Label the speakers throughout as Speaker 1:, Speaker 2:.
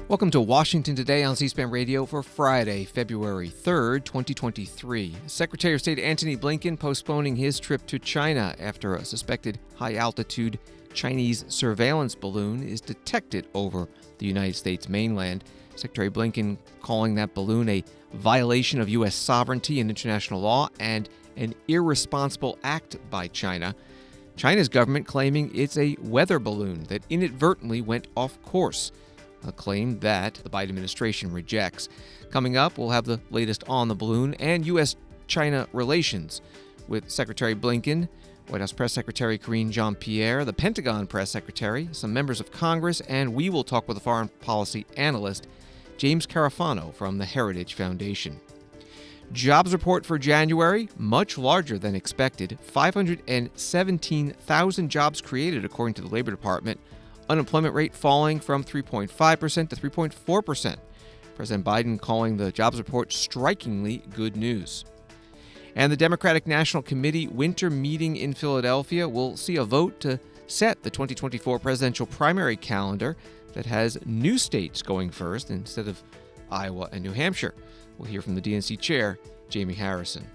Speaker 1: Welcome to Washington Today on C-SPAN Radio for Friday, February 3rd, 2023. Secretary of State Antony Blinken postponing his trip to China after a suspected high-altitude Chinese surveillance balloon is detected over the United States mainland. Secretary Blinken calling that balloon a violation of U.S. sovereignty and international law and an irresponsible act by China. China's government claiming it's a weather balloon that inadvertently went off course, a claim that the Biden administration rejects. Coming up, we'll have the latest on the balloon and U.S. China relations with Secretary Blinken, White House Press Secretary Karine Jean-Pierre, the Pentagon Press Secretary, some members of Congress, and we will talk with a foreign policy analyst, James Carafano from the Heritage Foundation. Jobs report for January, much larger than expected. 517,000 jobs created, according to the Labor Department. Unemployment rate falling from 3.5% to 3.4%. President Biden calling the jobs report strikingly good news. And the Democratic National Committee winter meeting in Philadelphia will see a vote to set the 2024 presidential primary calendar that has new states going first instead of Iowa and New Hampshire. We'll hear from the DNC chair, Jamie Harrison.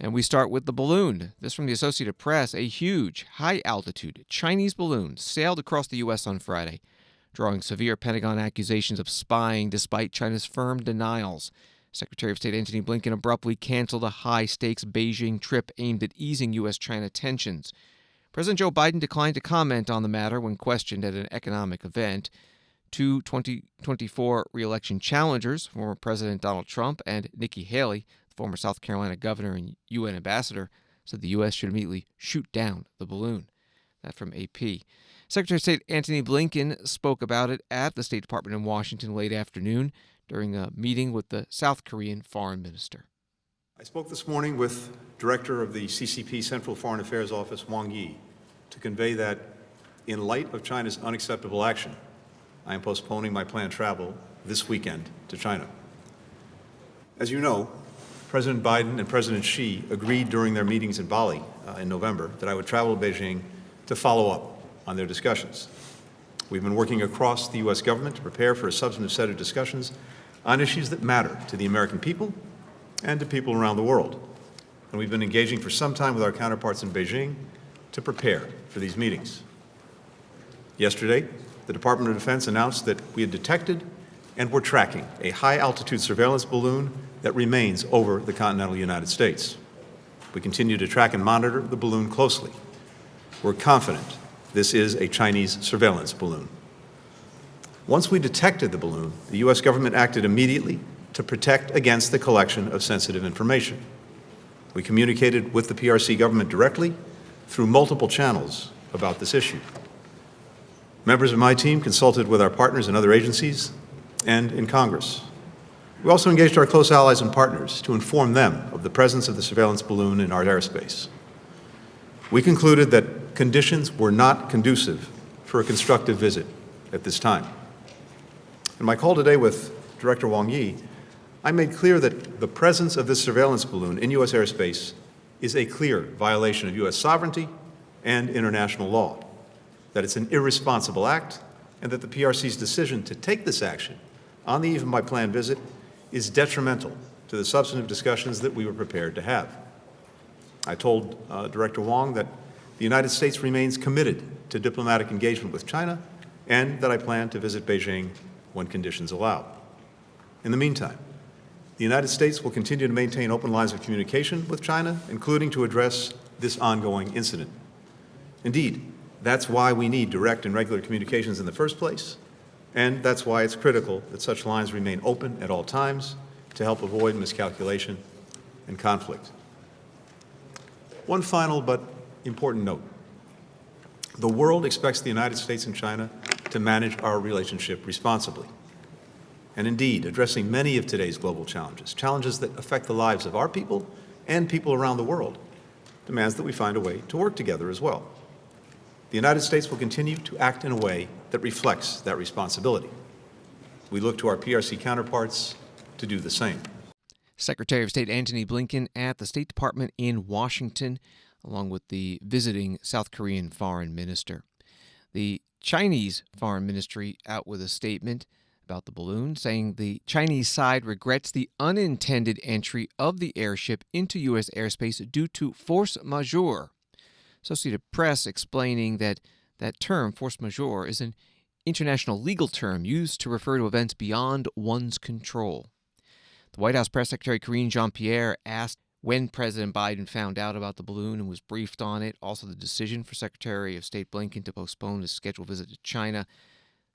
Speaker 1: And we start with the balloon. This from the Associated Press. A huge, high-altitude Chinese balloon sailed across the U.S. on Friday, drawing severe Pentagon accusations of spying despite China's firm denials. Secretary of State Antony Blinken abruptly canceled a high-stakes Beijing trip aimed at easing U.S. China tensions. President Joe Biden declined to comment on the matter when questioned at an economic event. Two 2024 re-election challengers, former President Donald Trump and Nikki Haley, former South Carolina governor and UN ambassador, said the U.S. should immediately shoot down the balloon. That from AP. Secretary of State Antony Blinken spoke about it at the State Department in Washington late afternoon during a meeting with the South Korean foreign minister.
Speaker 2: I spoke this morning with Director of the CCP Central Foreign Affairs Office, Wang Yi, to convey that in light of China's unacceptable action, I am postponing my planned travel this weekend to China. As you know, President Biden and President Xi agreed during their meetings in Bali in November that I would travel to Beijing to follow up on their discussions. We've been working across the U.S. government to prepare for a substantive set of discussions on issues that matter to the American people and to people around the world. And we've been engaging for some time with our counterparts in Beijing to prepare for these meetings. Yesterday, the Department of Defense announced that we had detected and were tracking a high-altitude surveillance balloon that remains over the continental United States. We continue to track and monitor the balloon closely. We're confident this is a Chinese surveillance balloon. Once we detected the balloon, the U.S. government acted immediately to protect against the collection of sensitive information. We communicated with the PRC government directly through multiple channels about this issue. Members of my team consulted with our partners in other agencies and in Congress. We also engaged our close allies and partners to inform them of the presence of the surveillance balloon in our airspace. We concluded that conditions were not conducive for a constructive visit at this time. In my call today with Director Wang Yi, I made clear that the presence of this surveillance balloon in U.S. airspace is a clear violation of U.S. sovereignty and international law, that it's an irresponsible act, and that the PRC's decision to take this action on the eve of my planned visit is detrimental to the substantive discussions that we were prepared to have. I told Director Wang that the United States remains committed to diplomatic engagement with China and that I plan to visit Beijing when conditions allow. In the meantime, the United States will continue to maintain open lines of communication with China, including to address this ongoing incident. Indeed, that's why we need direct and regular communications in the first place, and that's why it's critical that such lines remain open at all times to help avoid miscalculation and conflict. One final but important note. The world expects the United States and China to manage our relationship responsibly. And indeed, addressing many of today's global challenges, challenges that affect the lives of our people and people around the world, demands that we find a way to work together as well. The United States will continue to act in a way that reflects that responsibility. We look to our PRC counterparts to do the same.
Speaker 1: Secretary of State Antony Blinken at the State Department in Washington, along with the visiting South Korean foreign minister. The Chinese Foreign Ministry out with a statement about the balloon, saying the Chinese side regrets the unintended entry of the airship into U.S. airspace due to force majeure. Associated Press explaining that that term, force majeure, is an international legal term used to refer to events beyond one's control. The White House Press Secretary Karine Jean-Pierre asked when President Biden found out about the balloon and was briefed on it, also the decision for Secretary of State Blinken to postpone his scheduled visit to China.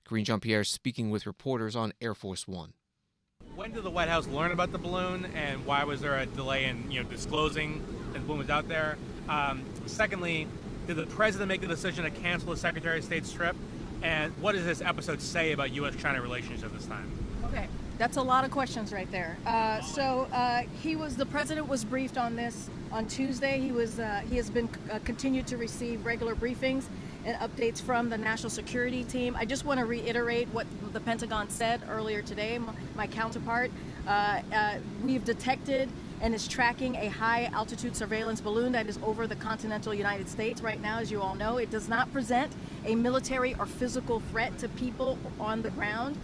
Speaker 1: Karine Jean-Pierre speaking with reporters on Air Force One.
Speaker 3: When did the White House learn about the balloon, and why was there a delay in disclosing that the balloon was out there? Secondly, did the president make the decision to cancel the Secretary of State's trip? And what does this episode say about U.S. China relations at this time?
Speaker 4: Okay, that's a lot of questions right there. The president was briefed on this on Tuesday. He has been continued to receive regular briefings and updates from the National Security Team. I just want to reiterate what the Pentagon said earlier today, my counterpart. We've detected and is tracking a high-altitude surveillance balloon that is over the continental United States right now, as you all know. It does not present a military or physical threat to people on the ground.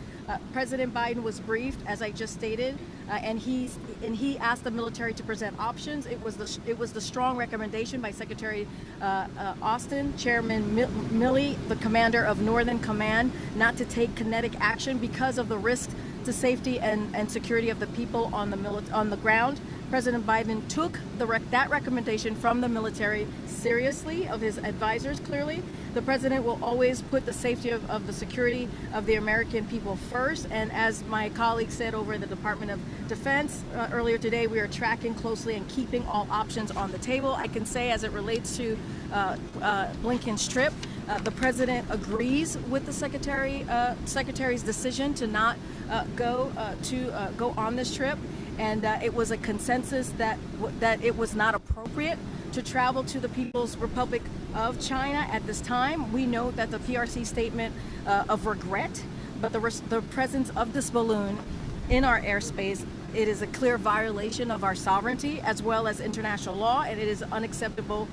Speaker 4: President Biden was briefed, as I just stated, and he asked the military to present options. It was the strong recommendation by Secretary Austin, Chairman Milley, the commander of Northern Command, not to take kinetic action because of the risk to safety and security of the people on the ground. President Biden took that recommendation from the military seriously, of his advisors clearly. The president will always put the safety of the security of the American people first. And as my colleague said over at the Department of Defense earlier today, we are tracking closely and keeping all options on the table. I can say, as it relates to Blinken's trip, the president agrees with the secretary's decision to not go on this trip. And it was a consensus that it was not appropriate to travel to the People's Republic of China at this time. We note that the PRC statement of regret, but the presence of this balloon in our airspace, it is a clear violation of our sovereignty as well as international law, and it is unacceptable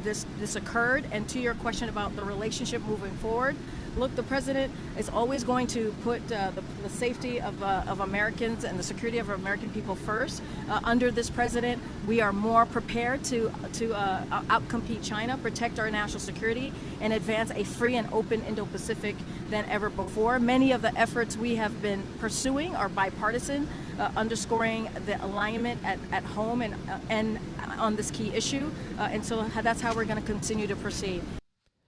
Speaker 4: this occurred. And to your question about the relationship moving forward, look, the president is always going to put the safety of Americans and the security of American people first. Under this president, we are more prepared to outcompete China, protect our national security, and advance a free and open Indo-Pacific than ever before. Many of the efforts we have been pursuing are bipartisan, underscoring the alignment at home and on this key issue. And so that's how we're going to continue to proceed.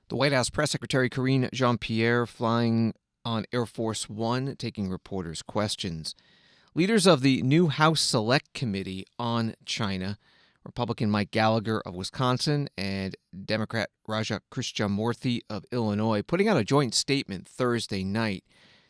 Speaker 1: The White House Press Secretary Karine Jean-Pierre flying on Air Force One, taking reporters' questions. Leaders of the new House Select Committee on China, Republican Mike Gallagher of Wisconsin and Democrat Raja Krishnamurthy of Illinois, putting out a joint statement Thursday night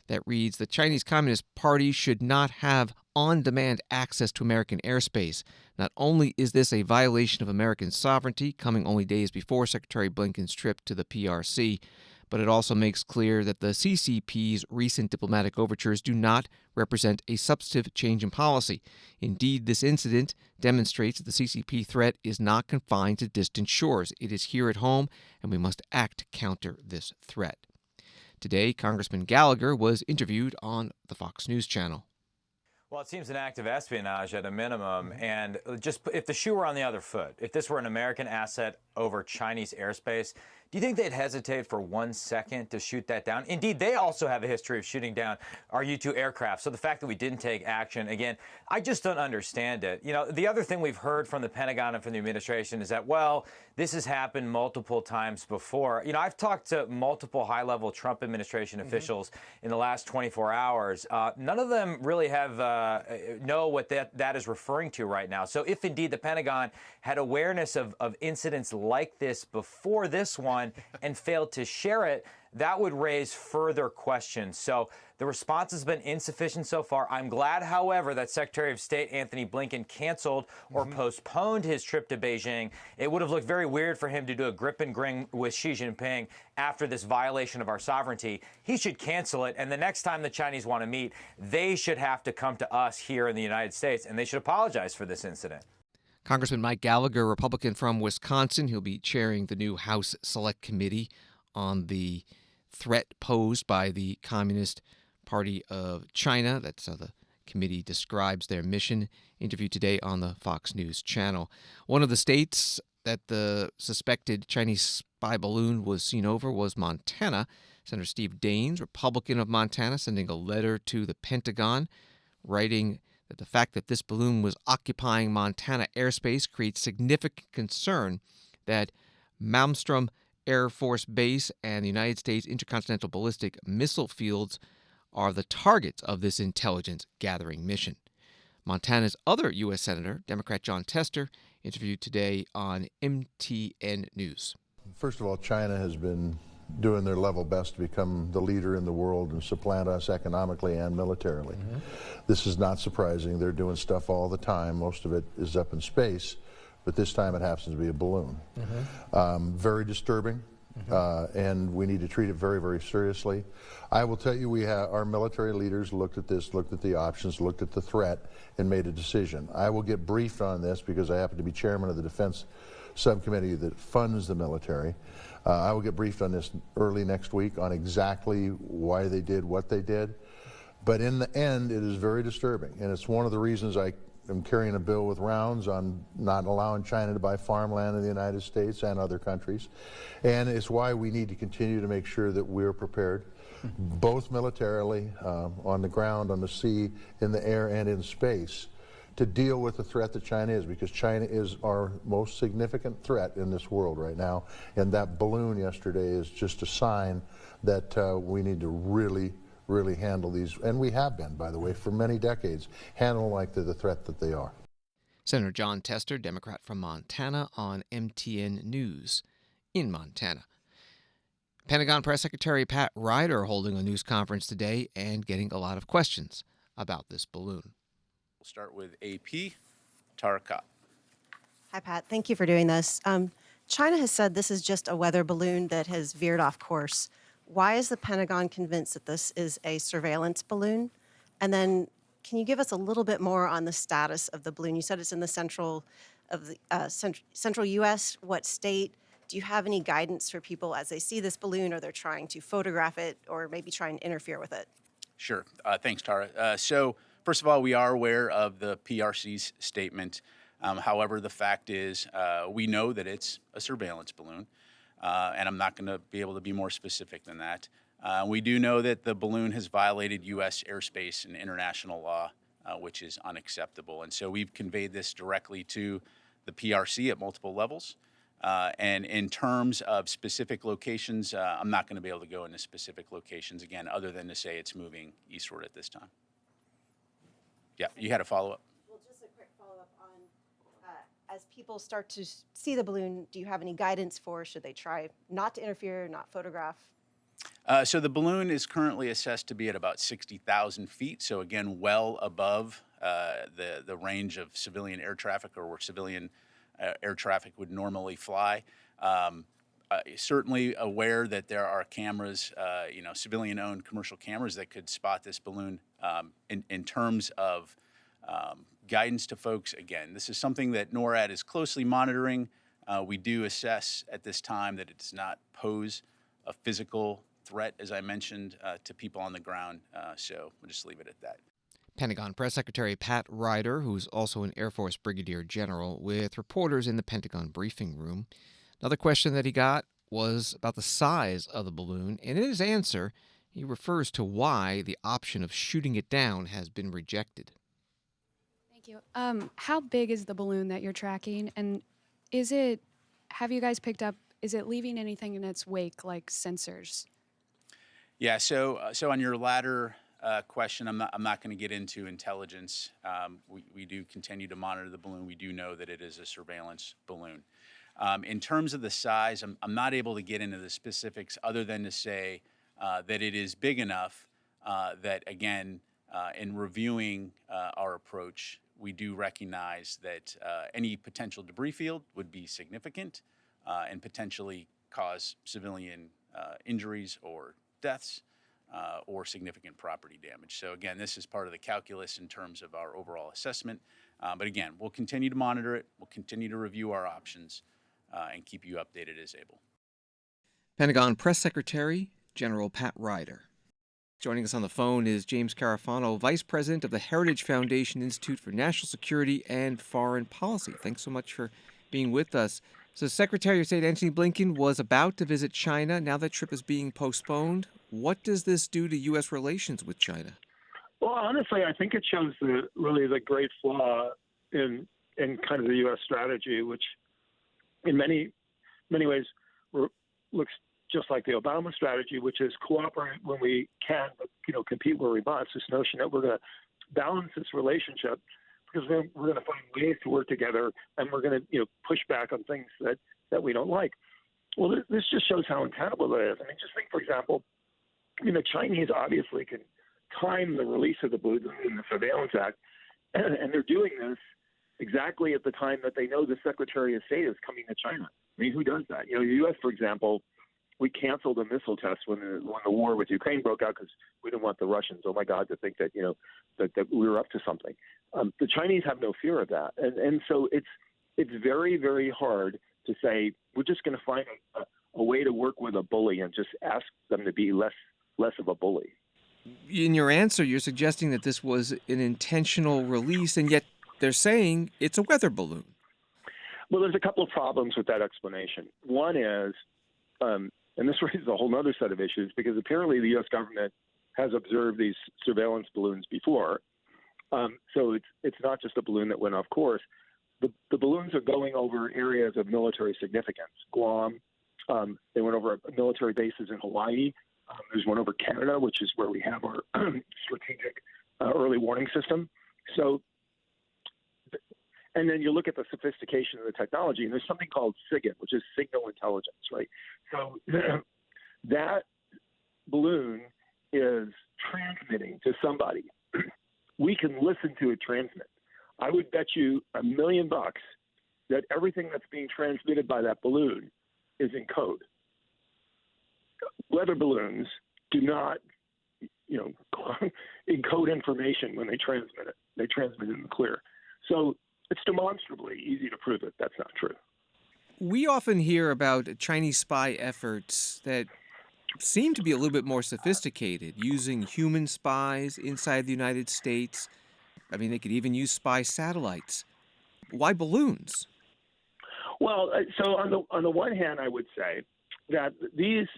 Speaker 1: that reads, the Chinese Communist Party should not have on-demand access to American airspace. Not only is this a violation of American sovereignty, coming only days before Secretary Blinken's trip to the PRC, but it also makes clear that the CCP's recent diplomatic overtures do not represent a substantive change in policy. Indeed, this incident demonstrates that the CCP threat is not confined to distant shores. It is here at home, and we must act to counter this threat. Today, Congressman Gallagher was interviewed on the Fox News Channel.
Speaker 5: Well, it seems an act of espionage at a minimum. And just if the shoe were on the other foot, if this were an American asset over Chinese airspace, do you think they'd hesitate for 1 second to shoot that down? Indeed, they also have a history of shooting down our U-2 aircraft. So the fact that we didn't take action, again, I just don't understand it. You know, the other thing we've heard from the Pentagon and from the administration is that, well, this has happened multiple times before. You know, I've talked to multiple high-level Trump administration officials in the last 24 hours. None of them really have know what that is referring to right now. So if indeed the Pentagon had awareness of incidents like this before this one and failed to share it, that would raise further questions. So the response has been insufficient so far. I'm glad, however, that Secretary of State Antony Blinken canceled or postponed his trip to Beijing. It would have looked very weird for him to do a grip and grin with Xi Jinping after this violation of our sovereignty. He should cancel it, and the next time the Chinese want to meet, they should have to come to us here in the United States, and they should apologize for this incident.
Speaker 1: Congressman Mike Gallagher, Republican from Wisconsin, he'll be chairing the new House Select Committee on the threat posed by the Communist Party of China. That's how the committee describes their mission. Interviewed today on the Fox News channel. One of the states that the suspected Chinese spy balloon was seen over was Montana. Senator Steve Daines, Republican of Montana, sending a letter to the Pentagon, writing that the fact that this balloon was occupying Montana airspace creates significant concern that Malmstrom Air Force Base and the United States intercontinental ballistic missile fields are the targets of this intelligence gathering mission. Montana's other U.S. Senator, Democrat John Tester, interviewed today on MTN News.
Speaker 6: First of all, China has been doing their level best to become the leader in the world and supplant us economically and militarily. This is not surprising. They're doing stuff all the time. Most of it is up in space, but this time it happens to be a balloon. Very disturbing, and we need to treat it very, very seriously. I will tell you, our military leaders looked at this, looked at the options, looked at the threat, and made a decision. I will get briefed on this because I happen to be chairman of the Defense Subcommittee that funds the military. I will get briefed on this early next week on exactly why they did what they did. But in the end, it is very disturbing, and it's one of the reasons I am carrying a bill with rounds on not allowing China to buy farmland in the United States and other countries. And it's why we need to continue to make sure that we're prepared, both militarily, on the ground, on the sea, in the air, and in space, to deal with the threat that China is, because China is our most significant threat in this world right now. And that balloon yesterday is just a sign that we need to really handle these, and we have been, by the way, for many decades, handle like the threat that they are.
Speaker 1: Senator John Tester, Democrat from Montana, on MTN News in Montana. Pentagon Press Secretary Pat Ryder holding a news conference today and getting a lot of questions about this balloon.
Speaker 7: We'll start with AP, Tyre Nichols.
Speaker 8: Hi, Pat. Thank you for doing this. China has said this is just a weather balloon that has veered off course. Why is the Pentagon convinced that this is a surveillance balloon? And then can you give us a little bit more on the status of the balloon? You said it's in the central U.S. What state? Do you have any guidance for people as they see this balloon, or they're trying to photograph it or maybe try and interfere with it?
Speaker 7: Sure. Thanks, Tara. So first of all, we are aware of the PRC's statement. However, the fact is we know that it's a surveillance balloon. And I'm not going to be able to be more specific than that. We do know that the balloon has violated U.S. airspace and international law, which is unacceptable. And so we've conveyed this directly to the PRC at multiple levels. And in terms of specific locations, I'm not going to be able to go into specific locations, again, other than to say it's moving eastward at this time. Yeah, you had a follow-up?
Speaker 8: As people start to see the balloon, do you have any guidance for, should they try not to interfere, not photograph?
Speaker 7: So the balloon is currently assessed to be at about 60,000 feet. So again, well above the range of civilian air traffic, or where civilian air traffic would normally fly. Certainly aware that there are cameras, civilian-owned commercial cameras that could spot this balloon. In terms of guidance to folks, again, this is something that NORAD is closely monitoring. We do assess at this time that it does not pose a physical threat, as I mentioned, to people on the ground. So we'll just leave it at that.
Speaker 1: Pentagon Press Secretary Pat Ryder, who's also an Air Force Brigadier General, with reporters in the Pentagon briefing room. Another question that he got was about the size of the balloon, and in his answer, he refers to why the option of shooting it down has been rejected.
Speaker 9: Thank you. How big is the balloon that you're tracking, and have you guys picked up, is it leaving anything in its wake, like sensors?
Speaker 7: Yeah, so on your latter question, I'm not going to get into intelligence. We do continue to monitor the balloon. We do know that it is a surveillance balloon. In terms of the size, I'm not able to get into the specifics other than to say that it is big enough that, again, in reviewing our approach, we do recognize that any potential debris field would be significant and potentially cause civilian injuries or deaths or significant property damage. So again, this is part of the calculus in terms of our overall assessment. But again, we'll continue to monitor it. We'll continue to review our options and keep you updated as able.
Speaker 1: Pentagon Press Secretary General Pat Ryder. Joining us on the phone is James Carafano, Vice President of the Heritage Foundation Institute for National Security and Foreign Policy. Thanks so much for being with us. So Secretary of State Antony Blinken was about to visit China. Now that trip is being postponed. What does this do to U.S. relations with China?
Speaker 10: Well, honestly, I think it shows the great flaw in kind of the U.S. strategy, which in many ways looks just like the Obama strategy, which is cooperate when we can, but compete where we must. This notion that we're going to balance this relationship because we're going to find ways to work together, and we're going to push back on things that we don't like. Well, this just shows how untenable it is. I mean, just think, for example, the Chinese obviously can time the release of the balloons in the Surveillance Act, and they're doing this exactly at the time that they know the Secretary of State is coming to China. I mean, who does that? The U.S., for example, we canceled a missile test when the war with Ukraine broke out because we didn't want the Russians, oh my God, to think that that we were up to something. The Chinese have no fear of that, and so it's very, very hard to say we're just going to find a way to work with a bully and just ask them to be less of a bully.
Speaker 1: In your answer, you're suggesting that this was an intentional release, and yet they're saying it's a weather balloon.
Speaker 10: Well, there's a couple of problems with that explanation. One is, and this raises a whole other set of issues, because apparently the U.S. government has observed these surveillance balloons before. So it's not just a balloon that went off course. The balloons are going over areas of military significance. Guam, they went over military bases in Hawaii. There's one over Canada, which is where we have our strategic early warning system. So, and then you look at the sophistication of the technology, and there's something called SIGINT, which is signal intelligence, right? So that balloon is transmitting to somebody. We can listen to it transmit. I would bet you $1 million that everything that's being transmitted by that balloon is in code. Weather balloons do not, encode information when they transmit it. They transmit it in the clear. So it's demonstrably easy to prove it. That's not true.
Speaker 1: We often hear about Chinese spy efforts that seem to be a little bit more sophisticated, using human spies inside the United States. I mean, they could even use spy satellites. Why balloons?
Speaker 10: Well, so on the one hand, I would say that these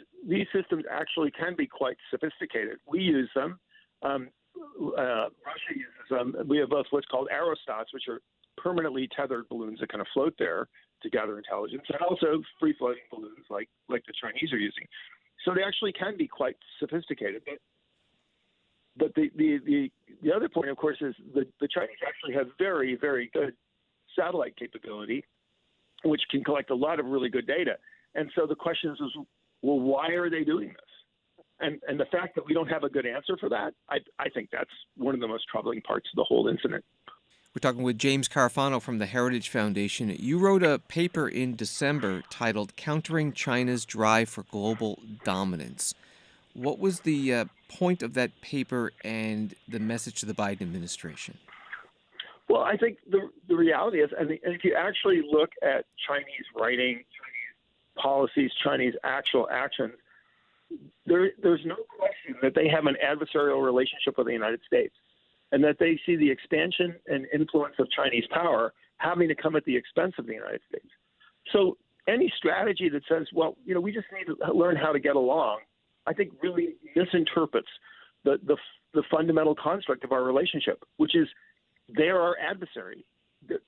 Speaker 10: systems actually can be quite sophisticated. We use them. Russia uses them. We have both what's called aerostats, which are permanently tethered balloons that kind of float there to gather intelligence, and also free-floating balloons like the Chinese are using. So they actually can be quite sophisticated. But the other point, of course, is the Chinese actually have very, very good satellite capability, which can collect a lot of really good data. And so the question is, well, why are they doing this? And the fact that we don't have a good answer for that, I think that's one of the most troubling parts of the whole incident.
Speaker 1: We're talking with James Carafano from the Heritage Foundation. You wrote a paper in December titled Countering China's Drive for Global Dominance. What was the point of that paper and the message to the Biden administration?
Speaker 10: Well, I think the reality is, and if you actually look at Chinese writing, Chinese policies, Chinese actual actions, there's no question that they have an adversarial relationship with the United States, and that they see the expansion and influence of Chinese power having to come at the expense of the United States. So any strategy that says, well, we just need to learn how to get along, I think really misinterprets the fundamental construct of our relationship, which is they're our adversary.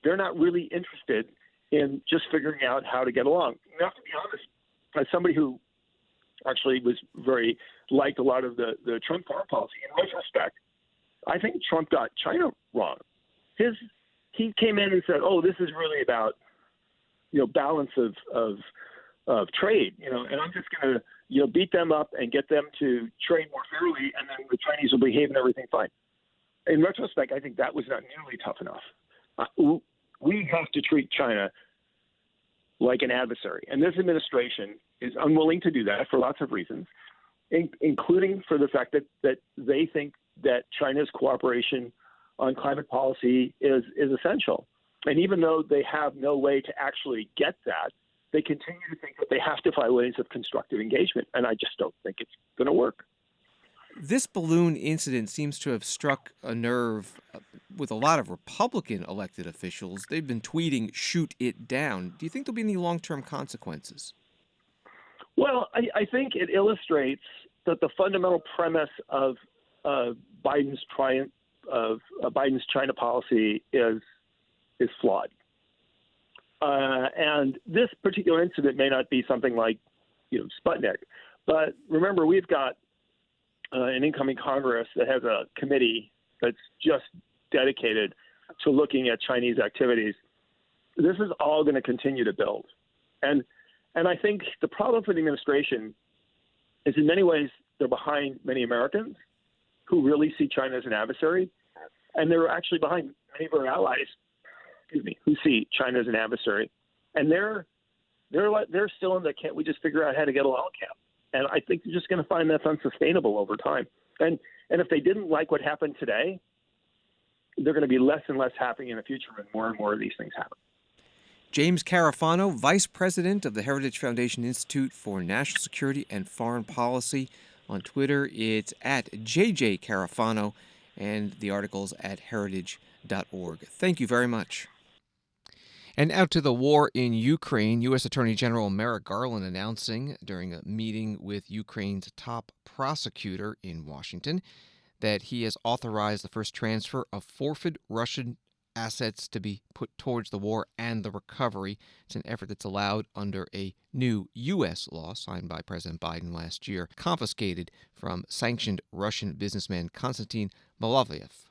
Speaker 10: They're not really interested in just figuring out how to get along. Now, to be honest, as somebody who actually was very liked a lot of the Trump foreign policy, in retrospect, I think Trump got China wrong. He came in and said, "Oh, this is really about balance of trade, and I'm just going to beat them up and get them to trade more fairly, and then the Chinese will behave and everything fine." In retrospect, I think that was not nearly tough enough. We have to treat China like an adversary, and this administration is unwilling to do that for lots of reasons, including for the fact that they think that China's cooperation on climate policy is essential. And even though they have no way to actually get that, they continue to think that they have to find ways of constructive engagement, and I just don't think it's going to work.
Speaker 1: This balloon incident seems to have struck a nerve with a lot of Republican elected officials. They've been tweeting, "Shoot it down." Do you think there'll be any long-term consequences?
Speaker 10: Well, I think it illustrates that the fundamental premise of Biden's triumph of Biden's China policy is flawed. And this particular incident may not be something like, Sputnik, but remember, we've got an incoming Congress that has a committee that's just dedicated to looking at Chinese activities. This is all going to continue to build. And I think the problem for the administration is in many ways they're behind many Americans who really see China as an adversary. And they're actually behind many of our allies, who see China as an adversary. And they're still in the can't we just figure out how to get along camp. And I think you're just going to find that's unsustainable over time. And if they didn't like what happened today, they're going to be less and less happy in the future when more and more of these things happen.
Speaker 1: James Carafano, Vice President of the Heritage Foundation Institute for National Security and Foreign Policy. On Twitter, it's at JJ Carafano, and the article's at heritage.org. Thank you very much. And out to the war in Ukraine, U.S. Attorney General Merrick Garland announcing during a meeting with Ukraine's top prosecutor in Washington that he has authorized the first transfer of forfeited Russian assets to be put towards the war and the recovery. It's an effort that's allowed under a new U.S. law signed by President Biden last year, confiscated from sanctioned Russian businessman Konstantin Maloviev.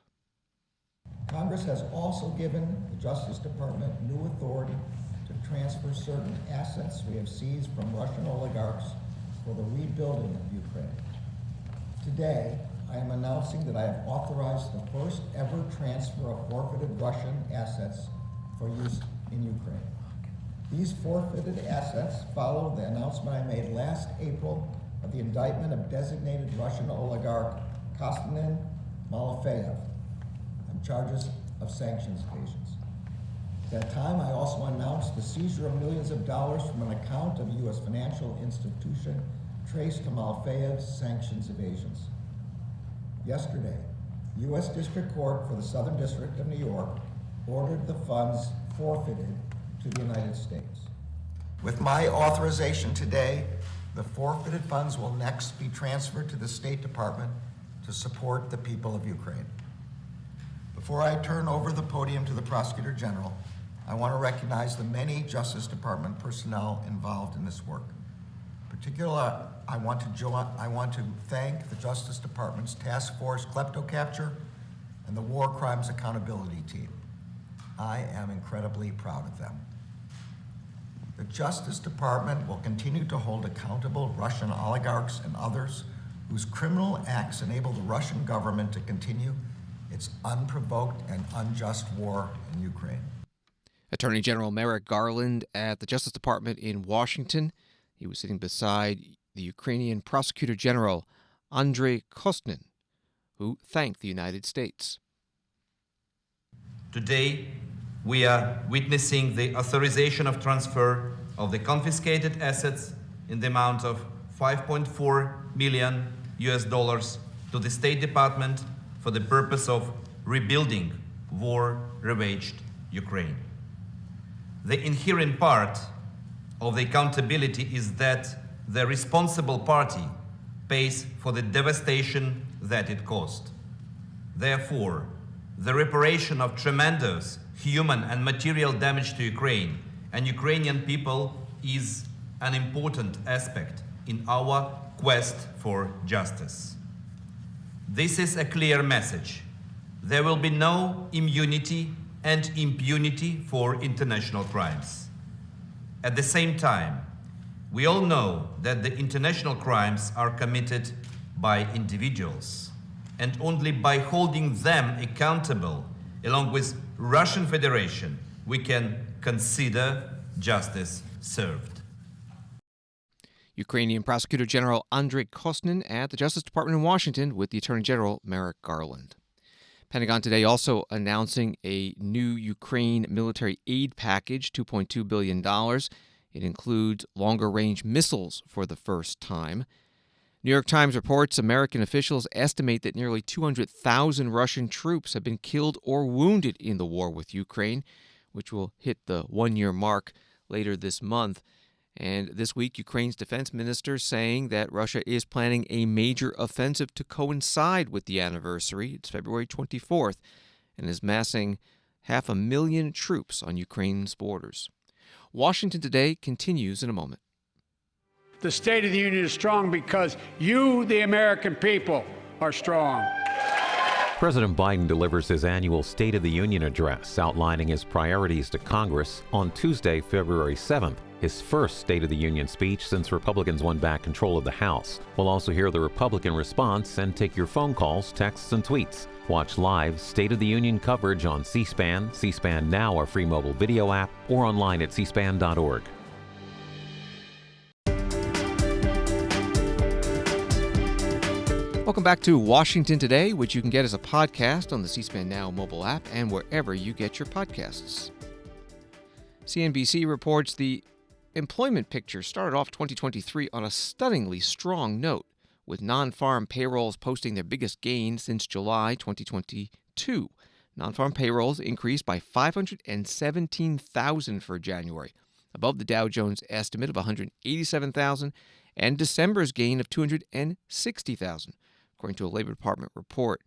Speaker 11: Congress has also given the Justice Department new authority to transfer certain assets we have seized from Russian oligarchs for the rebuilding of Ukraine. Today, I am announcing that I have authorized the first ever transfer of forfeited Russian assets for use in Ukraine. These forfeited assets follow the announcement I made last April of the indictment of designated Russian oligarch Konstantin Maloviev on charges of sanctions evasions. At that time, I also announced the seizure of millions of dollars from an account of a U.S. financial institution traced to Maloviev's sanctions evasions. Yesterday, the U.S. District Court for the Southern District of New York ordered the funds forfeited to the United States. With my authorization today, the forfeited funds will next be transferred to the State Department to support the people of Ukraine. Before I turn over the podium to the Prosecutor General, I want to recognize the many Justice Department personnel involved in this work. Particularly, I want to thank the Justice Department's Task Force Klepto Capture and the War Crimes Accountability Team. I am incredibly proud of them. The Justice Department will continue to hold accountable Russian oligarchs and others whose criminal acts enable the Russian government to continue its unprovoked and unjust war in Ukraine.
Speaker 1: Attorney General Merrick Garland at the Justice Department in Washington. He was sitting beside the Ukrainian Prosecutor General, Andrei Kostnin, who thanked the United States.
Speaker 12: Today, we are witnessing the authorization of transfer of the confiscated assets in the amount of $5.4 million to the State Department for the purpose of rebuilding war-ravaged Ukraine. The inherent part of the accountability is that the responsible party pays for the devastation that it caused. Therefore, the reparation of tremendous human and material damage to Ukraine and Ukrainian people is an important aspect in our quest for justice. This is a clear message. There will be no immunity and impunity for international crimes. At the same time, we all know that the international crimes are committed by individuals, and only by holding them accountable, along with Russian Federation, we can consider justice served.
Speaker 1: Ukrainian Prosecutor General Andrei Kostnin at the Justice Department in Washington with the Attorney General Merrick Garland. Pentagon today also announcing a new Ukraine military aid package, $2.2 billion. It includes longer-range missiles for the first time. New York Times reports American officials estimate that nearly 200,000 Russian troops have been killed or wounded in the war with Ukraine, which will hit the one-year mark later this month. And this week, Ukraine's defense minister saying that Russia is planning a major offensive to coincide with the anniversary. It's February 24th, and is massing 500,000 troops on Ukraine's borders. Washington Today continues in a moment.
Speaker 13: The State of the Union is strong because you, the American people, are strong.
Speaker 14: President Biden delivers his annual State of the Union address outlining his priorities to Congress on Tuesday, February 7th, his first State of the Union speech since Republicans won back control of the House. We'll also hear the Republican response and take your phone calls, texts, and tweets. Watch live State of the Union coverage on C-SPAN, C-SPAN Now, our free mobile video app, or online at cspan.org.
Speaker 1: Welcome back to Washington Today, which you can get as a podcast on the C-SPAN Now mobile app and wherever you get your podcasts. CNBC reports the employment picture started off 2023 on a stunningly strong note, with non-farm payrolls posting their biggest gain since July 2022. Non-farm payrolls increased by 517,000 for January, above the Dow Jones estimate of 187,000 and December's gain of 260,000. According to a Labor Department report.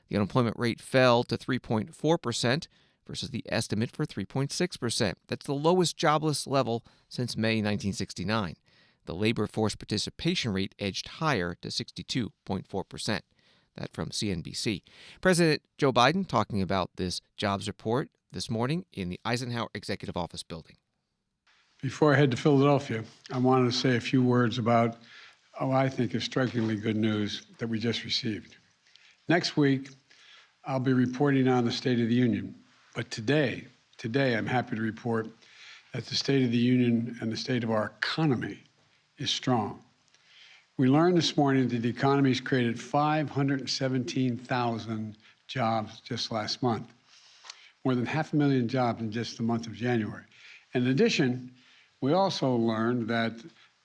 Speaker 1: The unemployment rate fell to 3.4% versus the estimate for 3.6%. That's the lowest jobless level since May 1969. The labor force participation rate edged higher to 62.4%. That from CNBC. President Joe Biden talking about this jobs report this morning in the Eisenhower Executive Office building.
Speaker 13: Before I head to Philadelphia, I wanted to say a few words about I think is strikingly good news that we just received. Next week, I'll be reporting on the State of the Union. But today I'm happy to report that the State of the Union and the state of our economy is strong. We learned this morning that the economy has created 517,000 jobs just last month, more than 500,000 jobs in just the month of January. In addition, we also learned that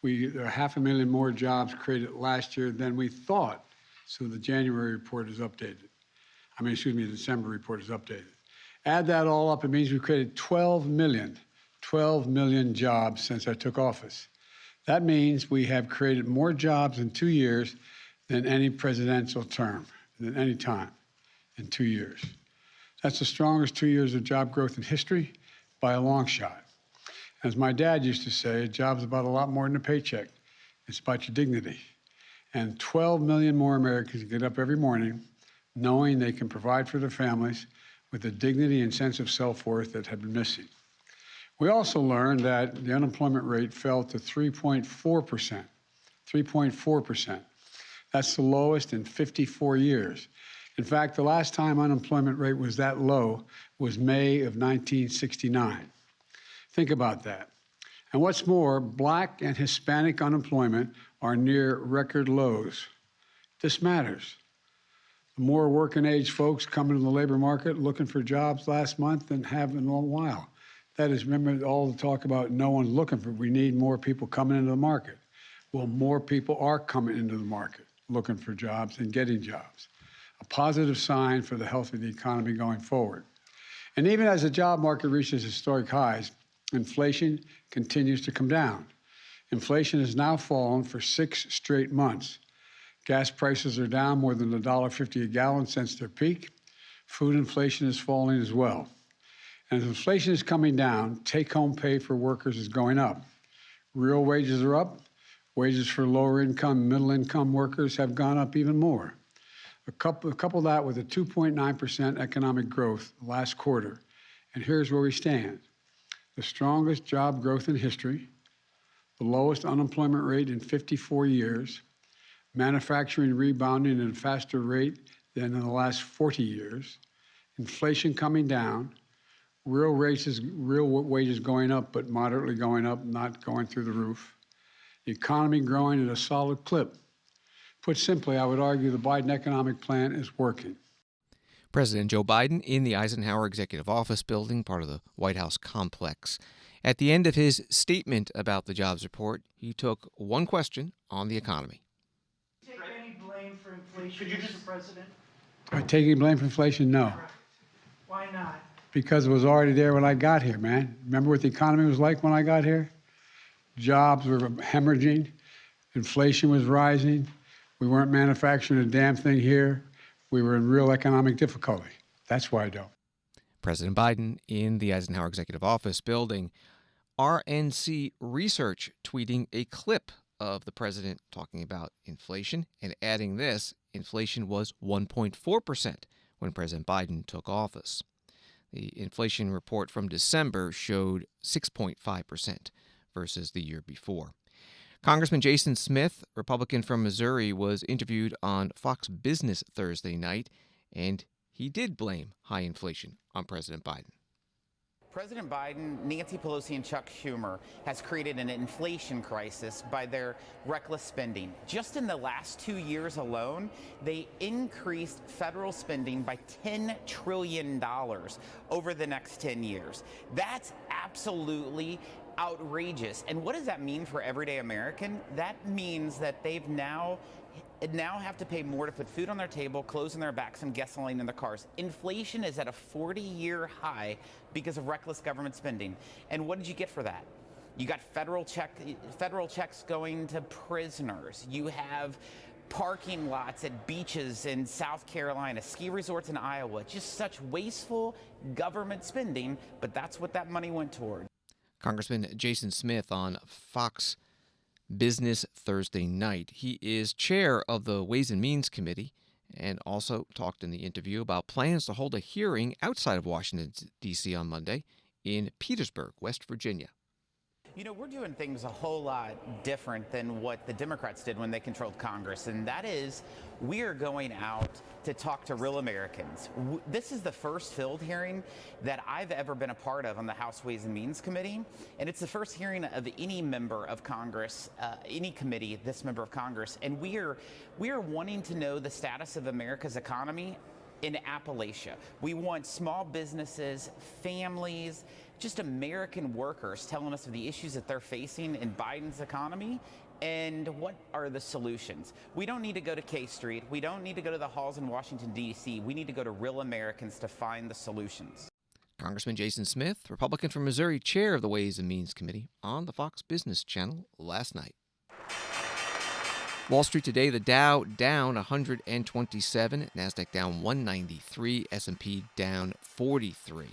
Speaker 13: there are 500,000 more jobs created last year than we thought. So the January report is updated. The December report is updated. Add that all up, it means we've created 12 million jobs since I took office. That means we have created more jobs in 2 years than any presidential term, than any time in 2 years. That's the strongest 2 years of job growth in history by a long shot. As my dad used to say, a job's about a lot more than a paycheck. It's about your dignity. And 12 million more Americans get up every morning knowing they can provide for their families with the dignity and sense of self-worth that had been missing. We also learned that the unemployment rate fell to 3.4%. 3.4%. That's the lowest in 54 years. In fact, the last time unemployment rate was that low was May of 1969. Think about that. And what's more, Black and Hispanic unemployment are near record lows. This matters. The more working age folks coming to the labor market looking for jobs last month than have in a long while. That is, remember all the talk about no one's looking for, we need more people coming into the market. Well, more people are coming into the market looking for jobs and getting jobs. A positive sign for the health of the economy going forward. And even as the job market reaches historic highs, inflation continues to come down. Inflation has now fallen for 6 straight months. Gas prices are down more than $1.50 a gallon since their peak. Food inflation is falling as well. And as inflation is coming down, take-home pay for workers is going up. Real wages are up. Wages for lower-income, middle-income workers have gone up even more. Couple that with a 2.9% economic growth last quarter, and here's where we stand. The strongest job growth in history, the lowest unemployment rate in 54 years, manufacturing rebounding at a faster rate than in the last 40 years, inflation coming down, real wages going up, but moderately going up, not going through the roof, the economy growing at a solid clip. Put simply, I would argue the Biden economic plan is working.
Speaker 1: President Joe Biden in the Eisenhower Executive Office building, part of the White House complex. At the end of his statement about the jobs report, he took one question on the economy.
Speaker 15: Take any blame for inflation, Mr. President?
Speaker 13: Do I take any blame for inflation? No.
Speaker 15: Why not?
Speaker 13: Because it was already there when I got here, man. Remember what the economy was like when I got here? Jobs were hemorrhaging. Inflation was rising. We weren't manufacturing a damn thing here. We were in real economic difficulty. That's why I don't.
Speaker 1: President Biden in the Eisenhower Executive Office building. RNC Research tweeting a clip of the president talking about inflation and adding this: inflation was 1.4% when President Biden took office. The inflation report from December showed 6.5% versus the year before. Congressman Jason Smith, Republican from Missouri, was interviewed on Fox Business Thursday night, and he did blame high inflation on President Biden.
Speaker 16: President Biden, Nancy Pelosi, and Chuck Schumer has created an inflation crisis by their reckless spending. Just in the last 2 years alone, they increased federal spending by $10 trillion over the next 10 years. That's absolutely outrageous. And what does that mean for everyday American? That means that they've now have to pay more to put food on their table, clothes on their backs, and gasoline in their cars. Inflation is at a 40-year high because of reckless government spending. And what did you get for that? You got federal checks going to prisoners. You have parking lots at beaches in South Carolina, ski resorts in Iowa. Just such wasteful government spending, but that's what that money went toward.
Speaker 1: Congressman Jason Smith on Fox Business Thursday night. He is chair of the Ways and Means Committee and also talked in the interview about plans to hold a hearing outside of Washington, D.C. on Monday in Petersburg, West Virginia.
Speaker 16: You know, we're doing things a whole lot different than what the Democrats did when they controlled Congress, and that is we are going out to talk to real Americans. This is the first field hearing that I've ever been a part of on the House Ways and Means Committee, and it's the first hearing of any member of Congress, any committee, this member of Congress, and we are wanting to know the status of America's economy in Appalachia. We want small businesses, families, just American workers telling us of the issues that they're facing in Biden's economy and what are the solutions. We don't need to go to K Street. We don't need to go to the halls in Washington, D.C. We need to go to real Americans to find the solutions.
Speaker 1: Congressman Jason Smith, Republican from Missouri, chair of the Ways and Means Committee, on the Fox Business Channel last night. Wall Street today, the Dow down 127, NASDAQ down 193, S&P down 43.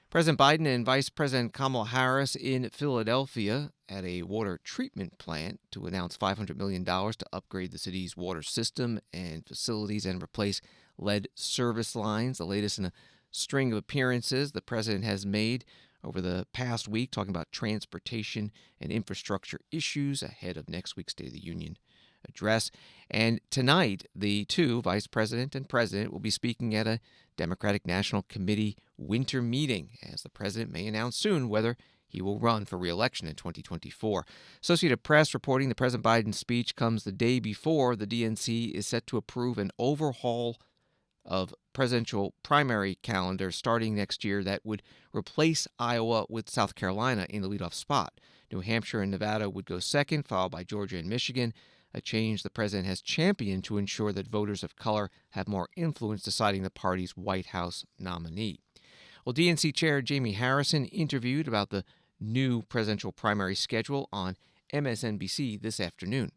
Speaker 1: President Biden and Vice President Kamala Harris in Philadelphia at a water treatment plant to announce $500 million to upgrade the city's water system and facilities and replace lead service lines, the latest in a string of appearances the president has made over the past week, talking about transportation and infrastructure issues ahead of next week's State of the Union address. And tonight, the two, Vice President and President, will be speaking at a Democratic National Committee winter meeting, as the president may announce soon whether he will run for re-election in 2024. Associated Press reporting that President Biden's speech comes the day before the DNC is set to approve an overhaul of presidential primary calendar starting next year that would replace Iowa with South Carolina in the leadoff spot. New Hampshire and Nevada would go second, followed by Georgia and Michigan, a change the president has championed to ensure that voters of color have more influence deciding the party's White House nominee. Well, DNC Chair Jamie Harrison interviewed about the new presidential primary schedule on MSNBC this afternoon.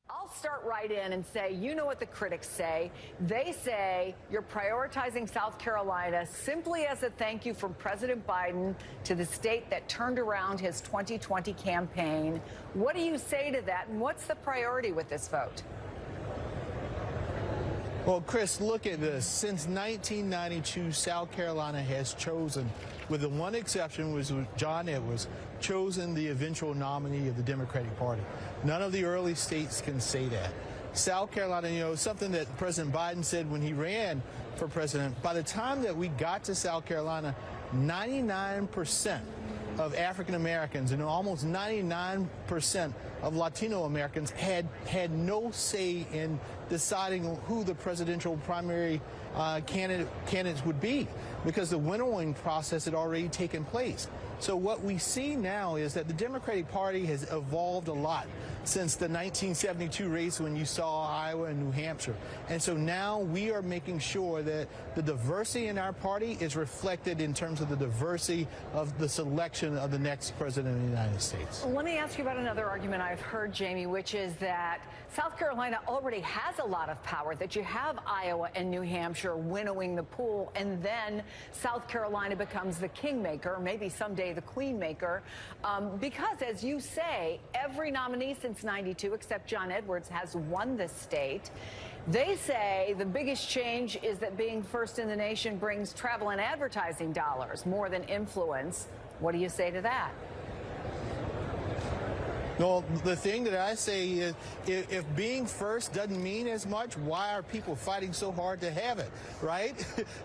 Speaker 17: I'll start right in and say, you know what the critics say. They say you're prioritizing South Carolina simply as a thank you from President Biden to the state that turned around his 2020 campaign. What do you say to that, and what's the priority with this vote?
Speaker 18: Well, Chris, look at this. Since 1992, South Carolina has chosen, with the one exception was John Edwards, chosen the eventual nominee of the Democratic Party. None of the early states can say that. South Carolina, you know, something that President Biden said when he ran for president, by the time that we got to South Carolina, 99% of African Americans and almost 99% of Latino Americans had no say in deciding who the presidential primary candidates would be, because the winnowing process had already taken place. So what we see now is that the Democratic Party has evolved a lot since the 1972 race when you saw Iowa and New Hampshire. And so now we are making sure that the diversity in our party is reflected in terms of the diversity of the selection of the next president of the United States.
Speaker 17: Let me ask you about another argument I've heard, Jamie, which is that South Carolina already has a lot of power, that you have Iowa and New Hampshire winnowing the pool, and then South Carolina becomes the kingmaker, maybe someday the queenmaker, because, as you say, every nominee since '92, except John Edwards, has won the state. They say the biggest change is that being first in the nation brings travel and advertising dollars more than influence. What do you say to that?
Speaker 18: Well, the thing that I say is if being first doesn't mean as much, why are people fighting so hard to have it, right?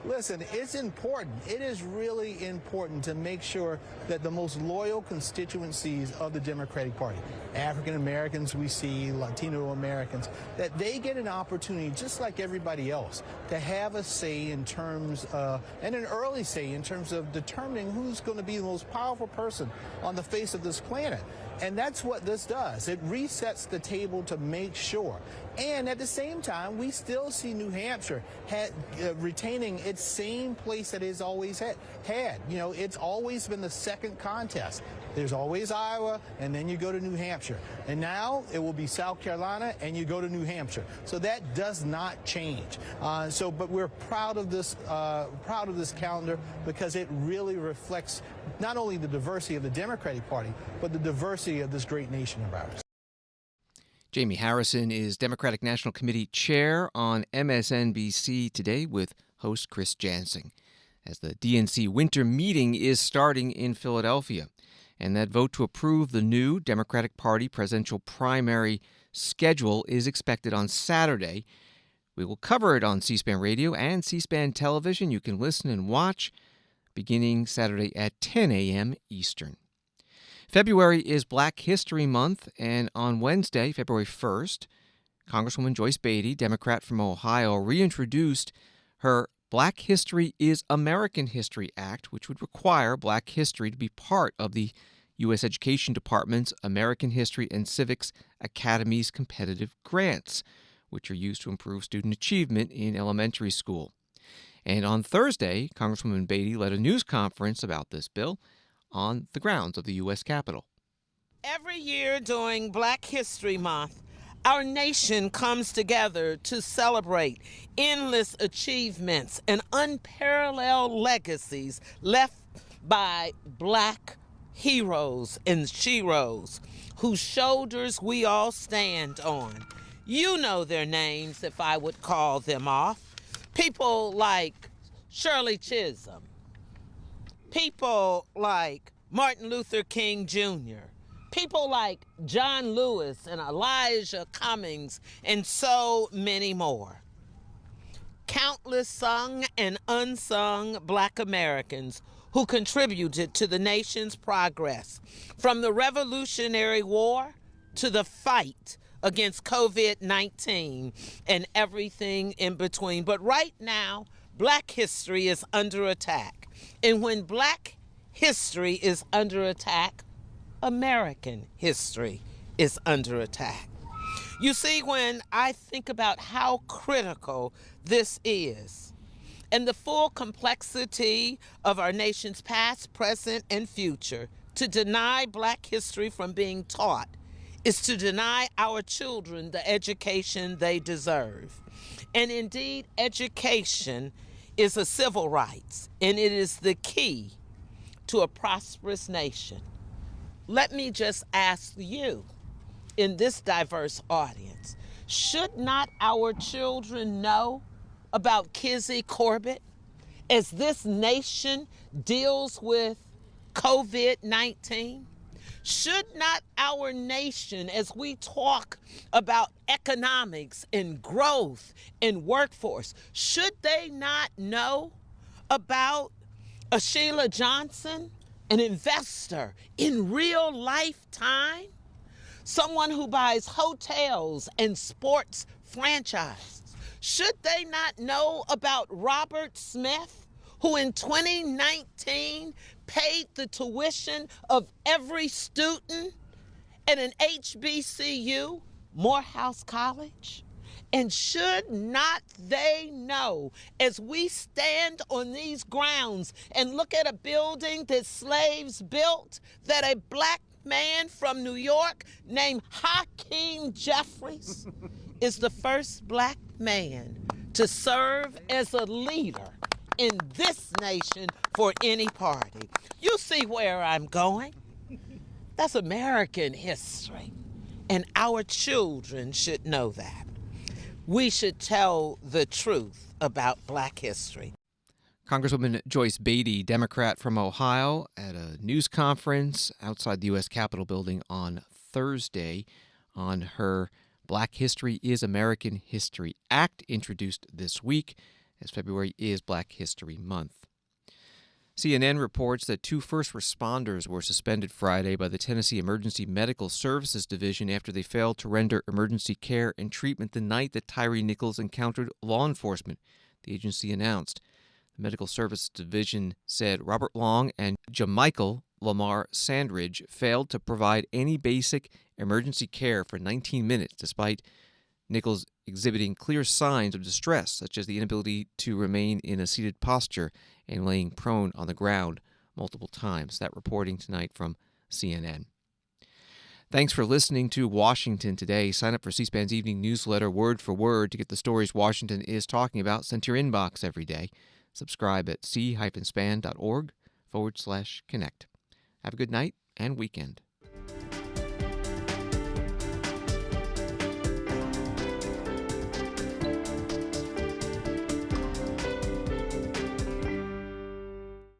Speaker 18: Listen, it's important. It is really important to make sure that the most loyal constituencies of the Democratic Party, African Americans we see, Latino Americans, that they get an opportunity, just like everybody else, to have a say in terms and an early say in terms of determining who's going to be the most powerful person on the face of this planet. And that's what this does. It resets the table to make sure. And at the same time, we still see New Hampshire retaining its same place that it's always had. You know, it's always been the second contest. There's always Iowa, and then you go to New Hampshire. And now it will be South Carolina, and you go to New Hampshire. So that does not change. But we're proud of this calendar because it really reflects not only the diversity of the Democratic Party, but the diversity of this great nation of ours.
Speaker 1: Jamie Harrison is Democratic National Committee Chair on MSNBC Today with host Chris Jansing, as the DNC winter meeting is starting in Philadelphia. And that vote to approve the new Democratic Party presidential primary schedule is expected on Saturday. We will cover it on C-SPAN Radio and C-SPAN Television. You can listen and watch beginning Saturday at 10 a.m. Eastern. February is Black History Month, and on Wednesday, February 1st, Congresswoman Joyce Beatty, Democrat from Ohio, reintroduced her Black History is American History Act, which would require Black history to be part of the U.S. Education Department's American History and Civics Academy's competitive grants, which are used to improve student achievement in elementary school. And on Thursday, Congresswoman Beatty led a news conference about this bill on the grounds of the U.S. Capitol.
Speaker 19: Every year during Black History Month, our nation comes together to celebrate endless achievements and unparalleled legacies left by Black heroes and sheroes whose shoulders we all stand on. You know their names if I would call them off. People like Shirley Chisholm. People like Martin Luther King Jr., people like John Lewis and Elijah Cummings, and so many more. Countless sung and unsung Black Americans who contributed to the nation's progress, from the Revolutionary War to the fight against COVID-19 and everything in between. But right now, Black history is under attack. And when Black history is under attack, American history is under attack. You see, when I think about how critical this is and the full complexity of our nation's past, present, and future, to deny Black history from being taught is to deny our children the education they deserve. And indeed, education is a civil rights, and it is the key to a prosperous nation. Let me just ask you, in this diverse audience, should not our children know about Kizzy Corbett as this nation deals with COVID-19? Should not our nation, as we talk about economics and growth and workforce, should they not know about a Sheila Johnson, an investor in real lifetime? Someone who buys hotels and sports franchises. Should they not know about Robert Smith, who in 2019 paid the tuition of every student at an HBCU, Morehouse College? And should not they know, as we stand on these grounds and look at a building that slaves built, that a black man from New York named Hakeem Jeffries is the first black man to serve as a leader in this nation for any party? You see where I'm going? That's American history, and our children should know that. We should tell the truth about black history.
Speaker 1: Congresswoman Joyce Beatty, Democrat from Ohio, at a news conference outside the U.S. Capitol building on Thursday on her Black History is American History Act, introduced this week, as February is Black History Month. CNN reports that 2 first responders were suspended Friday by the Tennessee Emergency Medical Services Division after they failed to render emergency care and treatment the night that Tyre Nichols encountered law enforcement, the agency announced. The Medical Services Division said Robert Long and Jamichael Lamar Sandridge failed to provide any basic emergency care for 19 minutes, despite Nichols exhibiting clear signs of distress, such as the inability to remain in a seated posture and laying prone on the ground multiple times. That reporting tonight from CNN. Thanks for listening to Washington Today. Sign up for C-SPAN's evening newsletter word for word to get the stories Washington is talking about sent to your inbox every day. Subscribe at c-span.org/connect. Have a good night and weekend.